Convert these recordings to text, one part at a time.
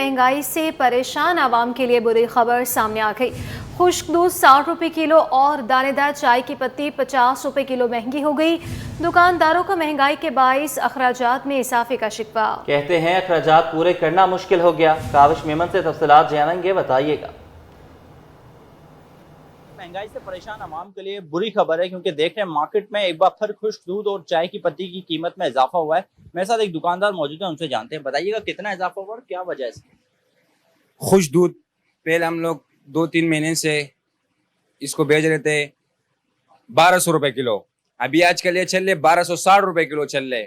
महंगाई से परेशान आवाम के लिए बुरी खबर सामने आ गई। खुश्क दूध 60 रुपए किलो और दानेदार चाय की पत्ती 50 रुपए किलो महंगी हो गई। दुकानदारों का महंगाई के बाइस अखराजात में इजाफे का शिकवा। कहते हैं अखराजात पूरे करना मुश्किल हो गया। काविश मेमन से तफसीलात जानेंगे, बताइएगा। महंगाई से परेशान आवाम के लिए बुरी खबर है, क्योंकि देख रहे हैं मार्केट में एक बार फिर खुश्क दूध और चाय की पत्ती की कीमत में इजाफा हुआ है। मेरे साथ एक दुकानदार मौजूद है, उनसे जानते हैं। बताइएगा कितना इजाफा हुआ और क्या वजह है इसकी? खुश दूध पहले हम लोग 2-3 महीने से इसको बेच रहे थे 1200 रुपए किलो, अभी आजकल ये चल रहे 1260 रुपए किलो चल रहे।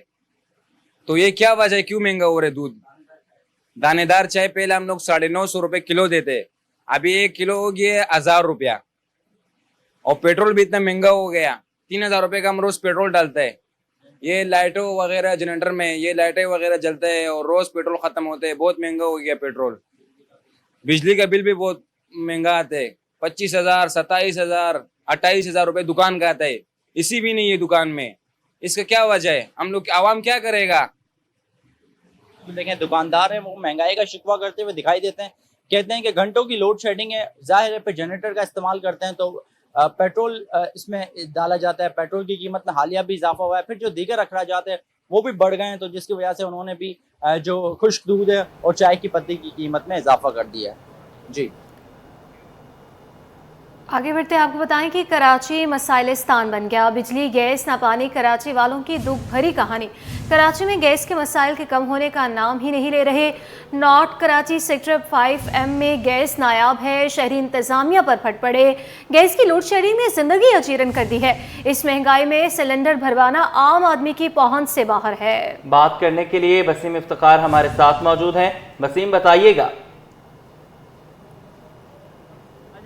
तो ये क्या वजह है, क्यों महंगा हो रहा है दूध? दानेदार चाय पहले हम लोग 950 रुपए किलो देते, अभी 1 किलो हो गया 1000 रुपया। और पेट्रोल भी इतना महंगा हो गया, 3000 रुपये का हम रोज पेट्रोल डालते हैं। ये लाइटों वगैरह जनरेटर में ये लाइटें वगैरह जलते हैं और रोज पेट्रोल खत्म होते हैं, बहुत महंगा हो गया पेट्रोल। बिजली का बिल भी बहुत महंगा आता है, 25,000, 27,000, 28,000 रुपये दुकान का आता है। इसी भी नहीं है दुकान में, इसका क्या वजह है? हम लोग आवाम क्या करेगा? तो देखें दुकानदार है वो महंगाई का शिकवा करते हुए दिखाई देते हैं। कहते हैं कि घंटों की लोड शेडिंग है, जाहिर है पे जनरेटर का इस्तेमाल करते हैं तो पेट्रोल इसमें डाला जाता है। पेट्रोल की कीमत में हालिया भी इजाफा हुआ है, फिर जो दीगर अखराजात है वो भी बढ़ गए हैं, तो जिसकी वजह से उन्होंने भी जो खुश्क दूध है और चाय की पत्ती की कीमत में इजाफा कर दिया है। जी आगे बढ़ते आपको बताएं कि कराची मसाइलिस्तान बन गया। बिजली गैस ना पानी कराची वालों की दुख भरी कहानी। कराची में गैस के मसाइल के कम होने का नाम ही नहीं ले रहे। नॉर्थ कराची सेक्टर 5M में गैस नायाब है। शहरी इंतजामिया पर फट पड़े। गैस की लोड शेडिंग ने जिंदगी अजीरन कर दी है। इस महंगाई में सिलेंडर भरवाना आम आदमी की पहुंच से बाहर है। बात करने के लिए वसीम इफ्तिकार हमारे साथ मौजूद हैं। वसीम, बताइएगा।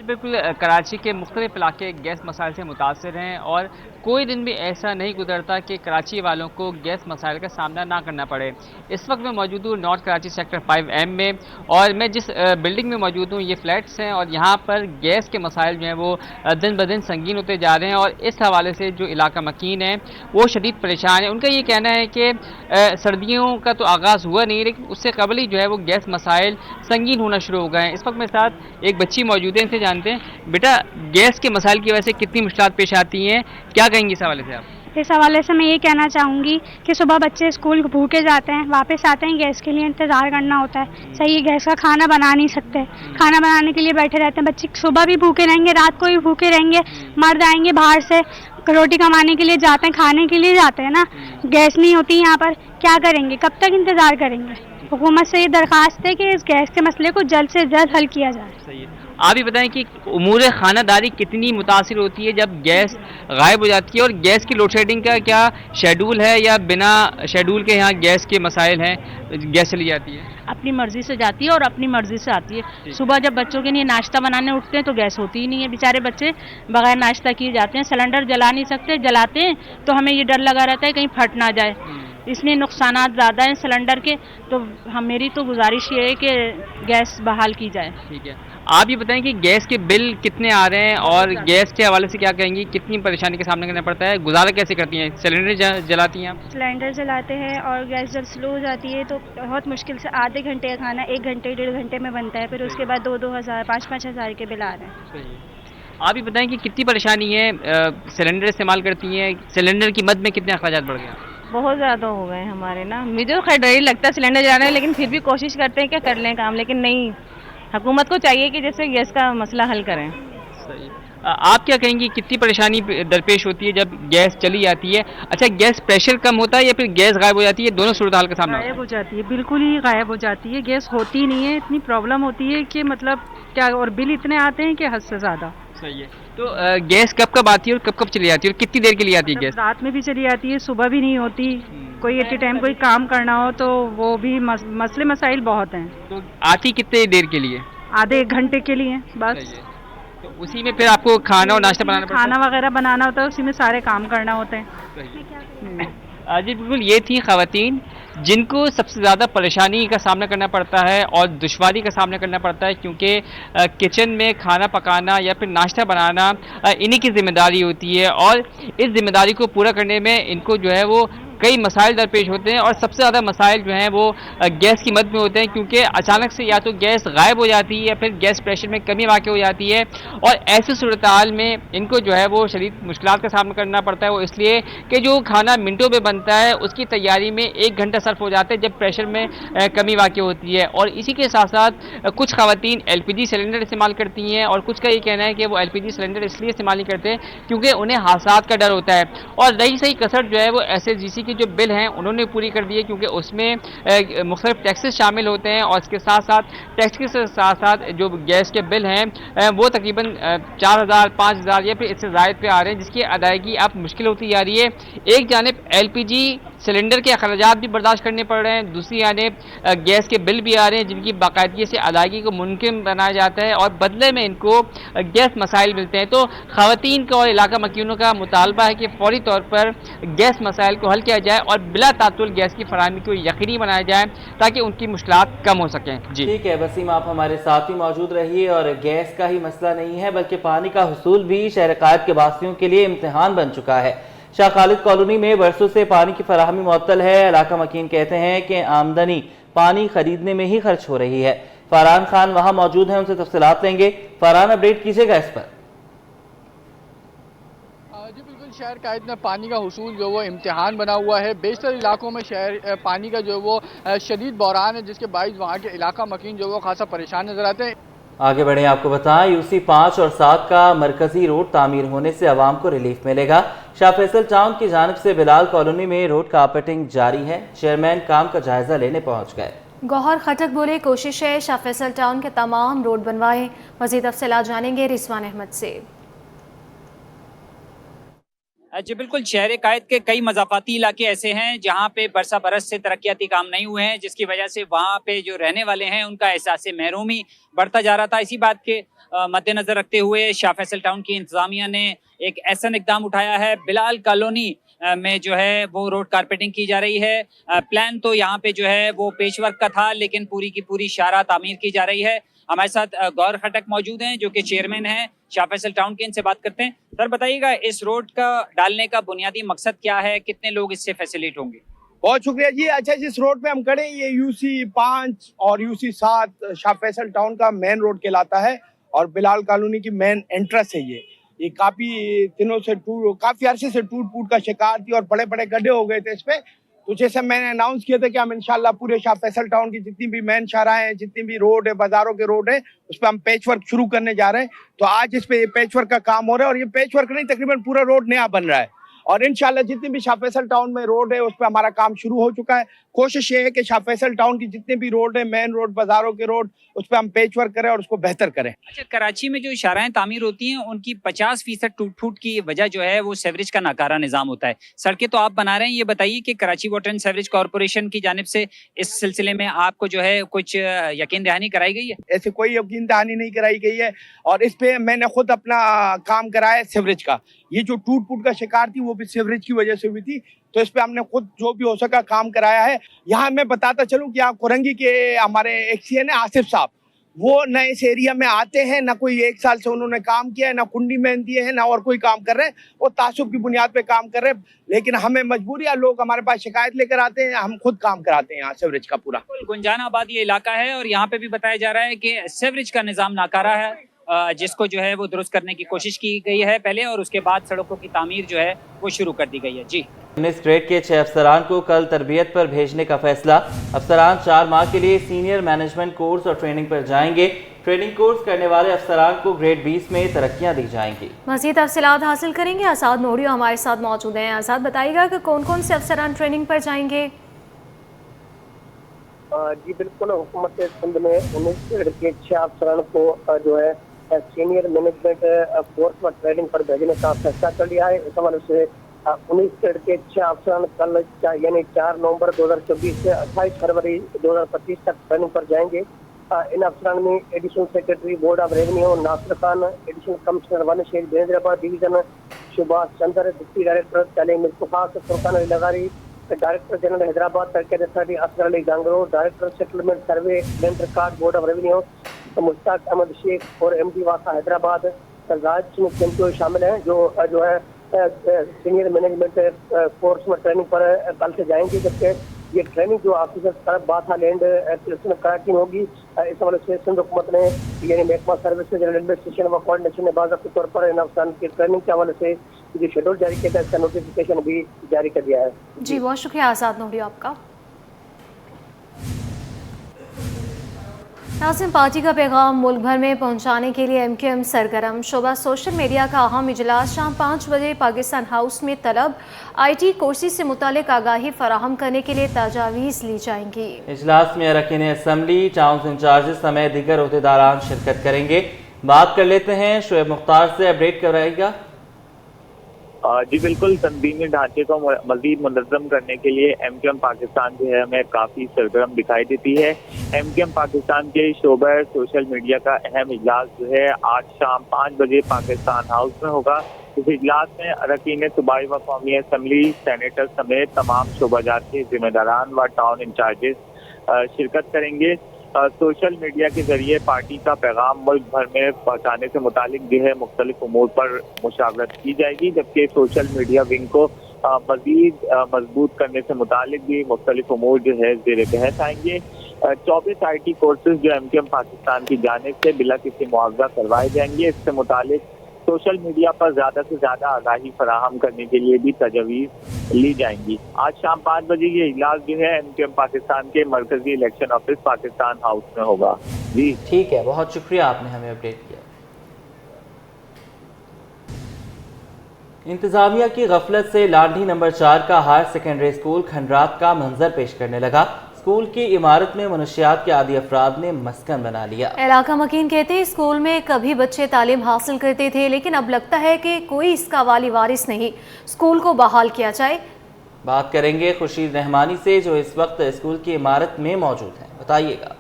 बिल्कुल, कराची के मुख्तलिफ इलाके गैस मसाइल से मुतासर हैं और कोई दिन भी ऐसा नहीं गुजरता कि कराची वालों को गैस मसाइल का सामना ना करना पड़े। इस वक्त मैं मौजूद हूँ नॉर्थ कराची सेक्टर 5M में, और मैं जिस बिल्डिंग में मौजूद हूँ ये फ्लैट्स हैं और यहाँ पर गैस के मसाइल जो हैं वो दिन ब दिन संगीन होते जा रहे हैं। और इस हवाले से जो इलाका मकीन है वो शदीद परेशान है। उनका ये कहना है कि सर्दियों का तो आगाज़ हुआ नहीं, लेकिन उससे कबल ही जो है वो गैस मसाइल संगीन होना शुरू हो गए हैं। इस वक्त मेरे साथ एक बच्ची मौजूद है, इनसे जानते हैं। बेटा, गैस के मसाइल की वजह से कितनी मुश्किलात पेश आती हैं, क्या कहेंगी इस हवाले से आप? इस हवाले से मैं ये कहना चाहूँगी कि सुबह बच्चे स्कूल भूखे जाते हैं, वापस आते हैं, गैस के लिए इंतज़ार करना होता है। सही, गैस का खाना बना नहीं सकते, खाना बनाने के लिए बैठे रहते हैं। बच्चे सुबह भी भूखे रहेंगे, रात को भी भूखे रहेंगे। मर्द आएंगे बाहर से रोटी कमाने के लिए जाते हैं, खाने के लिए जाते हैं ना, गैस नहीं होती यहाँ पर, क्या करेंगे? कब तक इंतज़ार करेंगे? हुकूमत से ये दरख्वास्त है कि इस गैस के मसले को जल्द से जल्द हल किया जाए। सही है। आप ही बताएं कि उमूर खानादारी कितनी मुतासिर होती है जब गैस गायब हो जाती है, और गैस की लोड शेडिंग का क्या शेड्यूल है या बिना शेड्यूल के यहाँ गैस के मसाइल हैं, गैस चली जाती है? अपनी मर्जी से जाती है और अपनी मर्जी से आती है। सुबह जब बच्चों के लिए नाश्ता बनाने उठते हैं तो गैस होती ही नहीं है, बेचारे बच्चे बगैर नाश्ता किए जाते हैं। सिलेंडर जला नहीं सकते, जलाते हैं तो हमें ये डर लगा रहता है कहीं फट ना जाए, इसलिए नुकसानात ज़्यादा हैं सिलेंडर के। तो मेरी तो गुजारिश ये है कि गैस बहाल की जाए। ठीक है, आप ये बताएं कि गैस के बिल कितने आ रहे हैं और गैस के हवाले से क्या कहेंगी, कितनी परेशानी का सामना करना पड़ता है, गुजारा कैसे करती हैं? सिलेंडर जलाती हैं आप? सिलेंडर जलाते हैं और गैस जब स्लो हो जाती है तो बहुत मुश्किल से आधे घंटे का खाना 1 घंटे 1.5 घंटे में बनता है, फिर उसके बाद 2-2 हज़ार 5-5 हज़ार के बिल आ रहे हैं। सही है। आप ही बताएं कि कितनी परेशानी है, सिलेंडर इस्तेमाल करती हैं, सिलेंडर की मद में कितने अखराजात बढ़ गए? बहुत ज़्यादा हो गए हमारे ना। मुझे तो खैर डर ही लगता है सिलेंडर जलाने, लेकिन फिर भी कोशिश करते हैं कि कर लें काम, लेकिन नहीं, हुकूमत को चाहिए कि जैसे गैस का मसला हल करें। सही। आप क्या कहेंगी कितनी परेशानी दरपेश होती है जब गैस चली जाती है? अच्छा, गैस प्रेशर कम होता है या फिर गैस गायब हो जाती है? दोनों सूरत हाल का सामना गायब हो जाती है, बिल्कुल ही गायब हो जाती है। गैस होती नहीं है, इतनी प्रॉब्लम होती है कि मतलब क्या, और बिल इतने आते हैं कि हद से ज़्यादा। सही है। तो गैस कब कब आती है और कब कब चली जाती है और कितनी देर के लिए आती है गैस? रात में भी चली जाती है, सुबह भी नहीं होती। कोई एट टाइम कोई काम करना हो तो वो भी मसले मसाइल बहुत हैं। तो आती कितने देर के लिए? आधे 1 घंटे के लिए बस। तो उसी में फिर आपको खाना और नाश्ता बनाना पड़ता है? खाना वगैरह बनाना होता है, उसी में सारे काम करना होते हैं। जी बिल्कुल, ये थी ख़वातीन जिनको सबसे ज़्यादा परेशानी का सामना करना पड़ता है और दुश्वारी का सामना करना पड़ता है, क्योंकि किचन में खाना पकाना या फिर नाश्ता बनाना इन्हीं की ज़िम्मेदारी होती है, और इस ज़िम्मेदारी को पूरा करने में इनको जो है वो कई मसाइल दरपेश होते हैं और सबसे ज़्यादा मसाइल जो हैं वो गैस की मद में होते हैं, क्योंकि अचानक से या तो गैस गायब हो जाती है या फिर गैस प्रेशर में कमी वाक़ हो जाती है, और ऐसी सूरत हाल में इनको जो है वो शदीद मुश्किलात का सामना करना पड़ता है। वो इसलिए कि जो खाना मिनटों में बनता है उसकी तैयारी में 1 घंटा सर्फ हो जाता है जब प्रेशर में कमी वाक़ होती है। और इसी के साथ साथ कुछ ख़वातीन LPG सिलेंडर इस्तेमाल करती हैं, और कुछ का ये कहना है कि वो LPG सिलेंडर इसलिए इस्तेमाल नहीं करते क्योंकि उन्हें हादसात का डर होता है। और रही सही कसर जो है वो SSGC के जो बिल हैं उन्होंने पूरी कर दी है, क्योंकि उसमें मुख्तलिफ टैक्सेस शामिल होते हैं, और इसके साथ साथ टैक्स के साथ साथ जो गैस के बिल हैं वो तकरीबन 4,000 5,000 या फिर इससे ज़ायद पे आ रहे हैं, जिसकी अदायगी अब मुश्किल होती जा रही है। एक जानिब LPG सिलेंडर के अखराजात भी बर्दाश्त करने पड़ रहे हैं, दूसरी जानिब गैस के बिल भी आ रहे हैं जिनकी बाकायदगी से अदायगी को मुमकिन बनाया जाता है, और बदले में इनको गैस मसाइल मिलते हैं। तो ख़वातीन का और इलाका मकीनों का मुतालबा है कि फौरी तौर पर गैस मसाइल को हल किया जाए और बिला तातुल गैस की फराहमी को यकीनी बनाया जाए ताकि उनकी मुश्किलात कम हो सकें। जी ठीक है वसीम, आप हमारे साथ ही मौजूद रहिए। और गैस का ही मसला नहीं है बल्कि पानी का हुसूल भी शहर कायद के वासियों के लिए इम्तिहान बन चुका है। शाह खालिद कॉलोनी में बरसों से पानी की फराहमी मुअत्तल है। इलाका मकीन कहते हैं कि आमदनी पानी खरीदने में ही खर्च हो रही है। फरहान खान वहां मौजूद हैं, उनसे तफसीलात लेंगे। फरहान, अपडेट कीजिएगा इस पर। जी बिल्कुल, शहर कायद में पानी का हुसूल जो वो इम्तिहान बना हुआ है। बेशतर इलाकों में शहर पानी का जो वो शदीद बहरान है, जिसके बाइस वहाँ के इलाका मकीन जो वो खासा परेशान नजर आते हैं। आगे बढ़े, आपको बताएं UC 5 और 7 का मरकजी रोड तामीर होने से आवाम को रिलीफ मिलेगा। शाह फैसल टाउन की जानिब से बिलाल कॉलोनी में रोड कारपेटिंग जारी है। चेयरमैन काम का जायजा लेने पहुंच गए। गौहर खटक बोले, कोशिश है शाह फैसल टाउन के तमाम रोड बनवाएं। मजीद तफसीलात जानेंगे रिजवान अहमद से। जी बिल्कुल, शहर कायद के कई मज़ाफ़ाती इलाके ऐसे हैं जहाँ पे बरसा बरस से तरक्याती काम नहीं हुए हैं, जिसकी वजह से वहाँ पे जो रहने वाले हैं उनका एहसास महरूमी बढ़ता जा रहा था। इसी बात के मद्देनज़र रखते हुए शाह फैसल टाउन की इंतज़ामिया ने एक ऐसा इक़दाम उठाया है। बिलाल कॉलोनी में जो है वो रोड कारपेटिंग की जा रही है। प्लान तो यहाँ पे जो है वो पेच वर्क का था, लेकिन पूरी की पूरी शाहराह तामीर की जा रही है। हमारे साथ गौर खटक मौजूद हैं जो कि चेयरमैन हैं शाह फैसल टाउन के, इनसे बात करते हैं। सर बताइएगा, इस रोड का डालने का बुनियादी मकसद क्या है, कितने लोग इससे फैसिलिट होंगे? बहुत शुक्रिया जी। अच्छा, जिस रोड पे हम खड़े, ये UC 5 और UC 7 शाह फैसल टाउन का मेन रोड कहलाता है और बिलाल कॉलोनी की मेन एंट्रेंस है। ये काफी दिनों से काफी अरसे से टूट फूट का शिकार थी और बड़े बड़े गड्ढे हो गए थे इस पे। तो जैसे मैंने अनाउंस किया था कि हम इंशाल्लाह पूरे शाह फैसल टाउन की जितनी भी मेन शाहराएं हैं, जितनी भी रोड है, बाजारों के रोड है, उस पर हम पैच वर्क शुरू करने जा रहे हैं। तो आज इस पे पैच वर्क का काम हो रहा है, और ये पैच वर्क नहीं, तकरीबन पूरा रोड नया बन रहा है। और इंशाल्लाह जितनी भी शाह फैसल टाउन में रोड है उस पर हमारा काम शुरू हो चुका है। कोशिश ये है कि शाह फैसल टाउन की जितने भी रोड है, मेन रोड, बाजारों के रोड, उस पर हम पैच वर्क करें और उसको बेहतर करें। अच्छा, कराची में जो इशाराएं तामीर होती हैं उनकी 50% टूट फूट की वजह जो है वो सीवरेज का नाकारा निज़ाम होता है। सड़कें तो आप बना रहे हैं, ये बताइए कि Karachi water and sewerage corporation की जानिब से इस सिलसिले में आपको जो है कुछ यकीन दहानी कराई गई है? ऐसे कोई यकीन दहानी नहीं कराई गई है, और इस पे मैंने खुद अपना काम कराया है सीवरेज का। ये जो टूट फूट का शिकार थी वो भी सीवरेज की वजह से हुई थी, तो इस पे हमने खुद जो भी हो सका काम कराया है। यहाँ मैं बताता चलूँ कि आप कुरंगी के हमारे एक्सीएन है आसिफ साहब, वो न इस एरिया में आते हैं, ना कोई 1 साल से उन्होंने काम किया है, ना कुंडी में दिए हैं, ना और कोई काम कर रहे हैं। वो तासुब की बुनियाद पे काम कर रहे हैं, लेकिन हमें मजबूरी है, लोग हमारे पास शिकायत लेकर आते हैं, हम खुद काम कराते हैं यहाँ सीवरेज का पूरा। गुंजान आबाद ये इलाका है और यहाँ पे भी बताया जा रहा है कि सीवरेज का निज़ाम नाकारा है, जिसको जो है वो दुरुस्त करने की कोशिश की गई है पहले, और उसके बाद सड़कों की तामीर जो है वो शुरू कर दी गई है। जी, ग्रेड के 6 अफसरान को कल तरबियत पर भेजने का फैसला। अफसरान 4 माह के लिए सीनियर मैनेजमेंट कोर्स और ट्रेनिंग पर जाएंगे। ट्रेनिंग कोर्स करने वाले अफसरान को ग्रेड 20 में तरक्कियां दी जाएंगी। मज़ीद तफसीलात हासिल करेंगे। आज़ाद नोडियो हमारे साथ मौजूद हैं। आज़ाद, बताइएगा कि कौन कौन से अफसरान ट्रेनिंग पर जाएंगे? जी बिल्कुल, हुकूमत सिंध में 19 ग्रेड के 6 अफसरान को जो है सीनियर मैनेजमेंट कोर्स में ट्रेनिंग पर भेजने का फैसला कर लिया है। इस हवाले से 19 ग्रेड के 6 अफसरान कल यानी 4 नवंबर 2024 से 28 फरवरी 2025 तक ट्रेनिंग पर जाएंगे। इन अफसरान में additional secretary board of revenue Nasir Khan, additional commissioner one Shaikh Hyderabad division Subhash Chandra, deputy director तलीम मुस्तफा फुरकान लगारी, डायरेक्टर जनरल हैदराबाद तरक्की authority Asghar Ali Gangro, director settlement survey land record board of revenue Mushtaq Ahmed Shaikh और MD वासा हैदराबाद सरदार सिंह शामिल हैं, जो है सीनियर मैनेजमेंट कोर्स में ट्रेनिंग पर कल से जाएंगे, जबकि ये ट्रेनिंग जो ऑफिसर तरफ बाथा लैंड कराची में होगी। इस हवाले से सिंध हुकूमत ने यानी महकमा सर्विसेज रेलवे स्टेशन व कोऑर्डिनेशन ने बाज़ाब्ती तौर पर इन अफसरान की ट्रेनिंग के हवाले से जो शेड्यूल जारी किया था, इसका नोटिफिकेशन भी जारी कर दिया है। जी बहुत शुक्रिया आज़ाद नूरी आपका। नाज़िम, पार्टी का पैगाम मुल्क भर में पहुंचाने के लिए MQM सरगर्म। शोबा सोशल मीडिया का अहम इजलास शाम 5 बजे पाकिस्तान हाउस में तलब IT कोर्सेज से मुतालिक आगाही फराहम करने के लिए तजावीज़ ली जाएंगी। इजलास में अरकान असम्बली, टाउन इंचार्ज समेत दीगर अहदेदारान शिरकत करेंगे। बात कर लेते हैं शोएब मुख्तार से, अपडेट कराएगा। जी बिल्कुल, तंजीमी ढांचे को मजीद मुनज़्ज़म करने के लिए MQM पाकिस्तान जो है हमें काफ़ी सरगर्म दिखाई देती है। MQM पाकिस्तान के शोबा सोशल मीडिया का अहम इजलास जो है आज शाम 5 बजे पाकिस्तान हाउस में होगा। इस इजलास में अरकान सूबाई व कौमी असम्बली, सेनेटर समेत तमाम शोबाजात के जिम्मेदारान व टाउन इंचार्जेस शिरकत करेंगे। सोशल मीडिया के जरिए पार्टी का पैगाम मुल्क भर में पहुंचाने से मुतालिक जो है मुख्तलिफ उमूर पर मुशावरत की जाएगी, जबकि सोशल मीडिया विंग को मजीद मजबूत करने से मुतालिक भी मुख्तलिफ उमूर जो है ज़ेर बहस आएंगे। 24 IT कोर्सेज जो MQM पाकिस्तान की जानिब से बिला किसी मुआवजा करवाए जाएंगे। इससे मुतालिक सोशल मीडिया पर ज़्यादा से ज़्यादा आगाही फराहम करने के लिए भी तजवीज़ ली जाएंगी। आज शाम 5 बजे ये इजलास जो है MQM पाकिस्तान के मरकजी इलेक्शन ऑफिस पाकिस्तान हाउस में होगा। जी ठीक है, बहुत शुक्रिया, आपने हमें अपडेट किया। इंतजामिया की गफलत से लाठी नंबर 4 का हायर सेकेंडरी स्कूल खंडरात का मंजर पेश करने लगा। स्कूल की इमारत में मनशियात के आदी अफराद ने मस्कन बना लिया। इलाका मकीन कहते हैं स्कूल में कभी बच्चे तालीम हासिल करते थे, लेकिन अब लगता है कि कोई इसका वाली वारिस नहीं। स्कूल को बहाल किया जाए। बात करेंगे खुर्शीद रहमानी से, जो इस वक्त स्कूल की इमारत में मौजूद हैं। बताइएगा।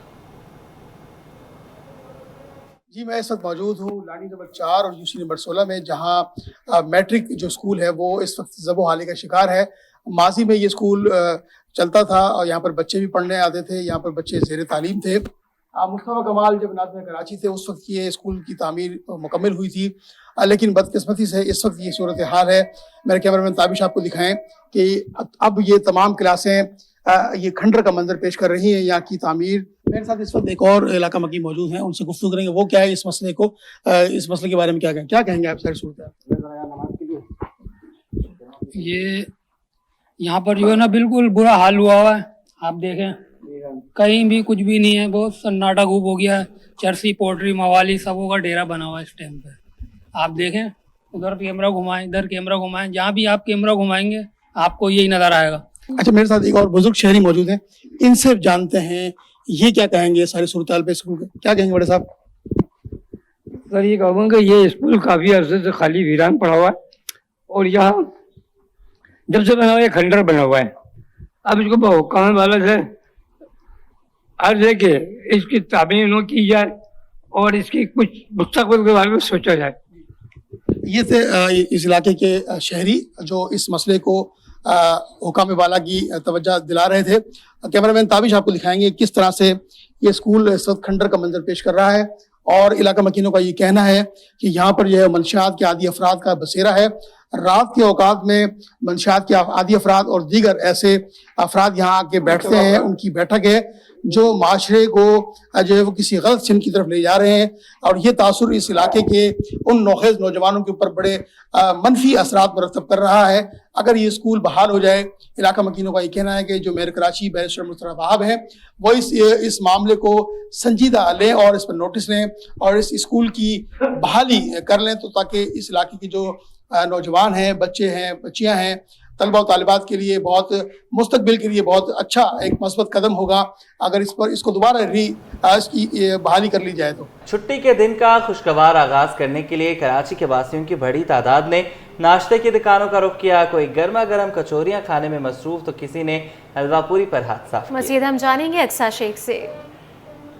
जी मैं इस वक्त मौजूद हूँ लाठी नंबर 4 और UC नंबर 16 में, जहाँ मैट्रिक जो स्कूल है वो इस वक्त ज़बो-हाली का शिकार है। माजी में ये स्कूल चलता था और यहाँ पर बच्चे भी पढ़ने आते थे, यहाँ पर बच्चे ज़ेर तालीम थे। मुस्तफ़ा कमाल जब नाज़िम कराची थे उस वक्त ये स्कूल की तामीर मुकम्मल हुई थी, लेकिन बदकिस्मती से इस वक्त ये सूरत हाल है। मेरे कैमरामैन ताबिश आपको दिखाएं कि अब ये तमाम क्लासें ये खंडर का मंजर पेश कर रही हैं। यहाँ की तामीर, मेरे साथ इस वक्त एक और इलाका मकीन मौजूद हैं, उनसे गुफ्तगू करेंगे वो क्या है इस मसले को, इस मसले के बारे में क्या कहेंगे आप सारी सूरत। ये यहाँ पर जो है ना बिल्कुल बुरा हाल हुआ हुआ है। आप देखें कहीं भी कुछ भी नहीं है, बहुत सन्नाटा खूब हो गया है। चरसी, पोल्ट्री, मवाली सबों का डेरा बना हुआ है इस टाइम पे। आप देखें, उधर कैमरा घुमाएं, इधर कैमरा घुमाएं, जहाँ भी आप कैमरा घुमाएंगे आपको यही नजर आएगा। अच्छा, मेरे साथ एक और बुजुर्ग शहरी मौजूद हैं, इनसे जानते हैं ये क्या कहेंगे सारी सूरत पे स्कूल के। क्या कहेंगे बड़े साहब? सर ये कहूँगा ये स्कूल काफी अर्से से खाली वीरान पड़ा हुआ है और यहाँ जब से बना हुआ है खंडर बना हुआ है। अब इसको बहुकाम वाला से अर्ज है कि इसकी तामीर न की जाए और इसकी कुछ मुस्तकबिल के बारे में सोचा जाए। ये थे इस इलाके के शहरी जो इस मसले को हुकाम वाला की तवज्जो दिला रहे थे। कैमरामैन ताबिश आपको दिखाएंगे किस तरह से ये स्कूल इस वक्त खंडर का मंजर पेश कर रहा है और इलाका मकीनों का ये कहना है कि यहाँ पर जो है मंशियात के आदी अफराद का बसेरा है। रात के औकात में मंशियात के आदी अफराद और दीगर ऐसे अफराद यहाँ आके बैठते हैं, उनकी बैठक है जो माशरे को जो है वो किसी गलत सिम की तरफ ले जा रहे हैं और ये तासुर इस इलाके के उन नौखेज नौजवानों के ऊपर बड़े मनफी असरात मरतब कर रहा है। अगर ये स्कूल बहाल हो जाए, इलाका मकीनों का ये कहना है कि जो मेयर कराची बैरिस्टर मुस्तफा वहाब हैं वो इस मामले को संजीदा लें और इस पर नोटिस लें और इस स्कूल की बहाली कर लें, तो ताकि इस इलाके के जो नौजवान हैं, बच्चे हैं, बच्चियां हैं, तलबा और तालिबात के लिए बहुत मुस्तकबिल के लिए बहुत अच्छा एक मस्बत कदम होगा अगर इसको दोबारा इसकी बहाली कर ली जाए। तो छुट्टी के दिन का खुशगवार आगाज करने के लिए कराची के वासियों की बड़ी तादाद ने नाश्ते की दुकानों का रुख किया। कोई गर्मा गर्म कचौरियां खाने में मसरूफ तो किसी ने हलवा पूरी पर हाथ साफ किया। मज़ीद हम जानेंगे अक्सा शेख से।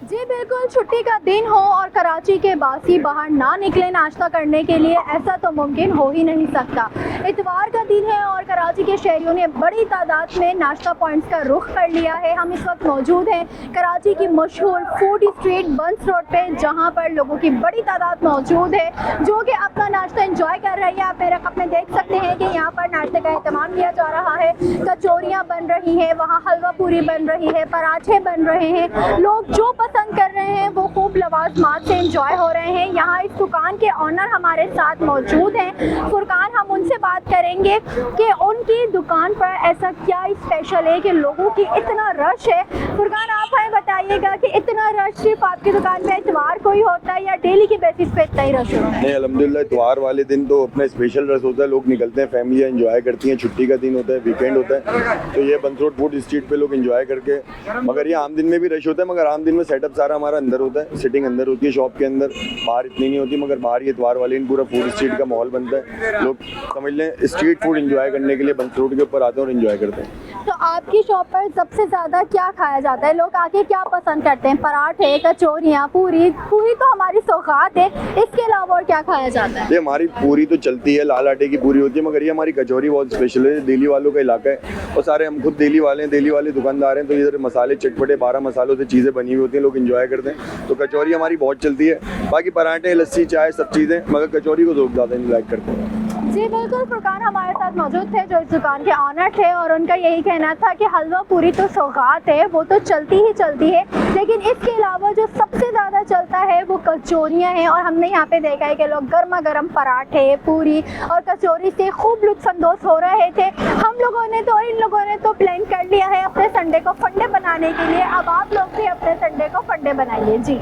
जी बिल्कुल, छुट्टी का दिन हो और कराची के बासी बाहर ना निकले नाश्ता करने के लिए, ऐसा तो मुमकिन हो ही नहीं सकता। इतवार का दिन है और कराची के शहरियों ने बड़ी तादाद में नाश्ता पॉइंट्स का रुख कर लिया है। हम इस वक्त मौजूद हैं कराची की मशहूर फूड स्ट्रीट बंस रोड पे, जहां पर लोगों की बड़ी तादाद मौजूद है जो कि अपना नाश्ता एंजॉय कर रही है। आप मेरे रकम में देख सकते हैं कि यहाँ पर नाश्ते का एहतमाम किया जा रहा है। कचौरियाँ बन रही हैं, वहाँ हलवा पूरी बन रही है, पराठे बन रहे हैं। लोग जो पसंद कर रहे हैं वो खूब लवाजमात से एंजॉय हो रहे हैं। यहाँ इस दुकान के ऑनर हमारे साथ मौजूद हैं, फुरकान। हम उनसे बात करेंगे कि उनकी दुकान पर ऐसा क्या स्पेशल है कि लोगों की इतना रश है। फुरकान, आप हमें बताइएगा कि इतना रश सिर्फ आपकी दुकान पे इतवार को ही होता है या डेली की बेसिस पे इतना ही रश होता है? नहीं, अल्हम्दुलिल्लाह इतवार वाले दिन तो अपना स्पेशल रश होता है। लोग निकलते हैं, फैमिलियाँ एंजॉय करती हैं। छुट्टी का दिन होता है, वीकेंड होता है, तो ये बंस रोड फूड स्ट्रीट पे लोग एंजॉय करके, मगर ये आम दिन में भी रश होता है, मगर आम दिन में सेटअप सारा हमारा अंदर होता है, सिटिंग अंदर होती है शॉप के अंदर, बाहर इतनी नहीं होती। मगर बाहर ये इतवार वाले दिन पूरा फूड स्ट्रीट का माहौल बनता है। लोग समझ लें स्ट्रीट फूड एंजॉय करने के लिए बंस रोड के ऊपर आते हैं और एंजॉय करते हैं। तो आपकी शॉप पर सबसे ज़्यादा क्या खाया जाता है? लोग आके क्या पसंद करते हैं? पराठे, कचौरियाँ, पूरी तो हमारी सौगात है, इसके अलावा और क्या खाया जाता है? ये हमारी पूरी तो चलती है, लाल आटे की पूरी होती है, मगर ये हमारी कचौरी बहुत स्पेशल है। दिल्ली वालों का इलाका है और सारे हम खुद दिल्ली वाले हैं, दिल्ली वाले दुकानदार हैं, तो इधर मसाले चटपटे 12 मसालों से चीज़ें बनी हुई होती हैं, लोग एंजॉय करते हैं। तो कचौरी हमारी बहुत चलती है। बाकी पराठे, लस्सी, चाय सब चीज़ें, मगर कचौरी को लोग ज़्यादा लाइक करते हैं। जी बिल्कुल, फुरकान हमारे साथ मौजूद थे जो इस दुकान के ऑनर थे और उनका यही कहना था कि हलवा पूरी तो सौगात है, वो तो चलती ही चलती है, लेकिन इसके अलावा जो सबसे ज़्यादा चलता है वो कचौरियाँ हैं। और हमने यहाँ पे देखा है कि लोग गर्मा गर्म पराठे, पूरी और कचौरी से खूब लुत्फ़अंदोज़ हो रहे थे। इन लोगों ने तो प्लान कर लिया है अपने संडे को फंडे बनाने के लिए। अब आप लोग भी अपने संडे को फंडे बनाइए। जी।